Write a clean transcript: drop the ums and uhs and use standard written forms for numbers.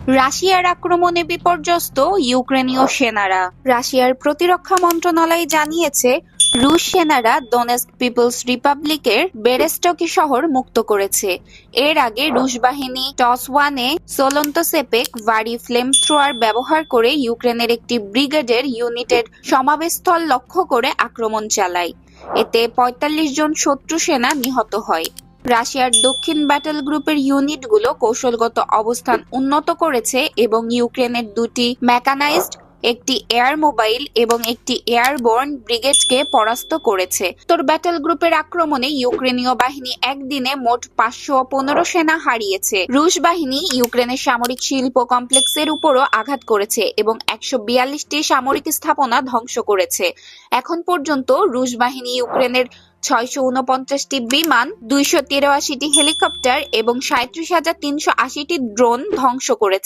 রাশিয়ার আক্রমণে বিপর্যস্ত ইউক্রেনীয় সেনারা। রাশিয়ার প্রতিরক্ষা মন্ত্রণালয় জানিয়েছে, রুশ সেনারা দোনেস্ক পিপলস রিপাবলিকের বেরেস্টকি শহর মুক্ত করেছে। এর আগে রুশ বাহিনী টস-1-এ সোলন্তসেপেক ভারী ফ্লেমথ্রোয়ার ব্যবহার করে ইউক্রেনের একটি ব্রিগেডের ইউনিটের সমাবেশস্থল লক্ষ্য করে আক্রমণ চালায়। এতে ৪৫ জন শত্রু সেনা নিহত হয়। রাশিয়ার দক্ষিণ ব্যাটল গ্রুপের ইউনিটগুলো কৌশলগত অবস্থান উন্নত করেছে এবং ইউক্রেনের দুটি মেকানাইজড, একটি এয়ার মোবাইল এবং একটি এয়ারবোর্ন ব্রিগেডকে পরাস্ত করেছে। উত্তর ব্যাটল গ্রুপের আক্রমণে ইউক্রেনীয় বাহিনী একদিনে মোট ৫১৫ সেনা হারিয়েছে। রুশ বাহিনী ইউক্রেনের সামরিক শিল্প কমপ্লেক্সের উপরও আঘাত করেছে এবং ১৪২টি সামরিক স্থাপনা ধ্বংস করেছে। এখন পর্যন্ত রুশ বাহিনী ইউক্রেনের ৬৪৯টি বিমান, ২৮৩টি হেলিকপ্টার এবং ৩৭৩৮০টি ড্রোন ধ্বংস করেছে।